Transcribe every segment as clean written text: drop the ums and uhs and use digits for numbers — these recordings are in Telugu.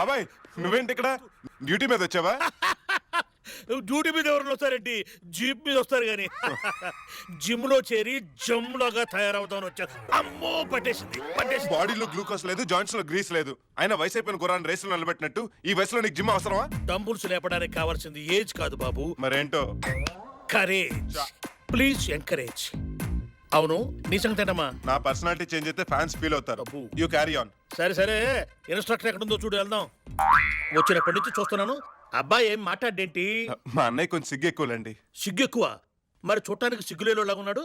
బాబాయ్ నువ్వేంటి ఇక్కడ డ్యూటీ మీద వచ్చావా? డ్యూటీ మీద ఎవరు వస్తారేంటి, జీప్ మీద వస్తారు కానీ జిమ్ లో చేరి జమ్ లాగా తయారవుతాను వచ్చాను. అమ్మో పట్టేసింది. బాడీలో గ్లూకోజ్ లేదు, జాయింట్స్ లో గ్రీస్ లేదు. అయినా వయసు అయిపోయిన గుర్రాన్ని రేసులు నిలబెట్టినట్టు ఈ వయసులో నీకు జిమ్ అవసరమా? డంబుల్స్ లేపడానికి కావాల్సింది ఏజ్ కాదు బాబు, మరేంటో కరేజ్. Please encourage. అవును నీ సంగతేనమ్మా. నా పర్సనాలిటీ చేంజ్ అయితే ఫ్యాన్స్ ఫీల్ అవుతారు. You carry on. సరే సరే, ఇన్స్ట్రక్టర్ ఎక్కడుందో చూడు, వెళ్దాం. వచ్చినప్పటి నుంచి చూస్తున్నాను అబ్బాయి ఏం మాట్లాడేంటి. మా అన్నయ్య కొంచెం సిగ్గు ఎక్కువలేండి. సిగ్గు ఎక్కువ? మరి చూడటానికి సిగ్గులేలాగా ఉన్నాడు.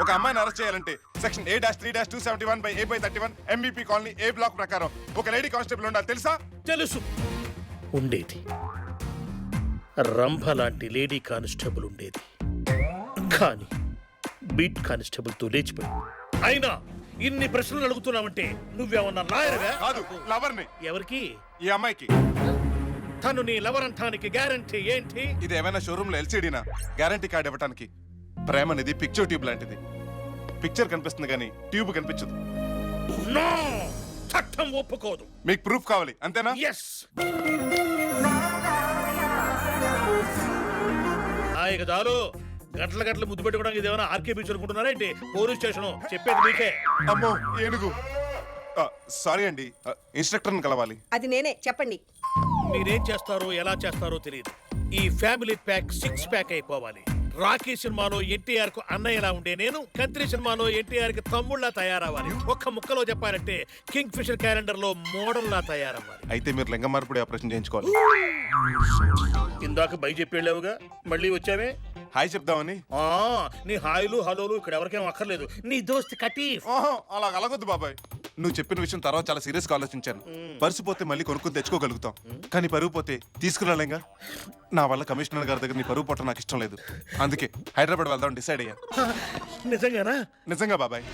ఒక అమ్మాయిని అరెస్ట్ చేయాలంటే సెక్షన్ A-3-271/A/31 MBP కాలనీ ఏ బ్లాక్ ప్రకారం ఒక లేడీ కానిస్టేబుల్ ఉండాలి, తెలుసా? తెలుసు, ఉండేది. రంభ లాంటి లేడీ కానిస్టేబుల్ ఉండేది, కానీ బీట్ కానిస్టేబుల్ తో లేచిపోయి. అయినా ఇన్ని ప్రశ్నలు అడుగుతున్నావంటే నువ్వేమన్నా లాయర్వే? కాదు, లవర్ని. ఎవరికి? ఈ అమ్మాయికి. తను నీ లవర్ అంటానికి గ్యారంటీ ఏంటి? ఇది ఏమైనా షోరూమ్ లో ఎల్సీడీనా గ్యారంటీ కార్డ్ ఇవ్వడానికి? ప్రేమ అనేది పిక్చర్ ట్యూబ్ లాంటిది. పిక్చర్ కనిపిస్తుంది కానీ ట్యూబ్ కనిపించదు. నో, చట్టం ఒప్పుకోదు. మీకు ప్రూఫ్ కావాలి అంతేనా? ఎస్. ఇక చాలు. గంటల గంటలు ముద్దు పెట్టుకోవడానికి ఇదేమైనా ఆర్కే బీచ్ అనుకుంటున్నారా ఏంటి? Police station. చెప్పేది మీకే. అమ్మో ఏనుగు. సారీ అండి, ఇన్స్ట్రక్టర్ని కలవాలి. అది నేనే, చెప్పండి. మీరేం చేస్తారో ఎలా చేస్తారో తెలియదు. ఈ ఫ్యామిలీ ప్యాక్ 6 ప్యాక్ అయిపోవాలి. రాకీ సినిమాలో ఎన్టీఆర్ కు అన్నయ్యలా ఉండే నేను కంత్రి సినిమాలో ఎన్టీఆర్ కి తమ్ముళ్లా తయారవ్వాలి. ఒక్క ముక్కలో చెప్పాలంటే కింగ్ ఫిషర్ క్యాలెండర్ లో మోడల్ లా తయారవ్వాలి. అయితే మీరు లింగ మార్పిడి ఆపరేషన్ చేయించుకోవాలి. ఇందాక బై చెప్పి వెళ్ళావుగా, మళ్ళీ వచ్చావే. హాయ్ చెప్దామని. నీ హాయిలు హలోలు ఇక్కడ ఎవరికేం అక్కర్లేదు. నీ దోస్త్ కటీఫ్. అలా అలగొద్దు బాబాయ్. నువ్వు చెప్పిన విషయం తర్వాత చాలా సీరియస్ గా ఆలోచించాను. పర్సు పోతే మళ్ళీ కొనుక్కొని తెచ్చుకోగలుగుతాం, కానీ పరుగు పోతే తీసుకురాలేంగా. నా వల్ల కమిషనర్ గారి దగ్గర నీ పరుగు పోవటం నాకు ఇష్టం లేదు. అందుకే హైదరాబాద్ వెళ్దాం డిసైడ్ అయ్యా. నిజంగానా? నిజంగా బాబాయ్.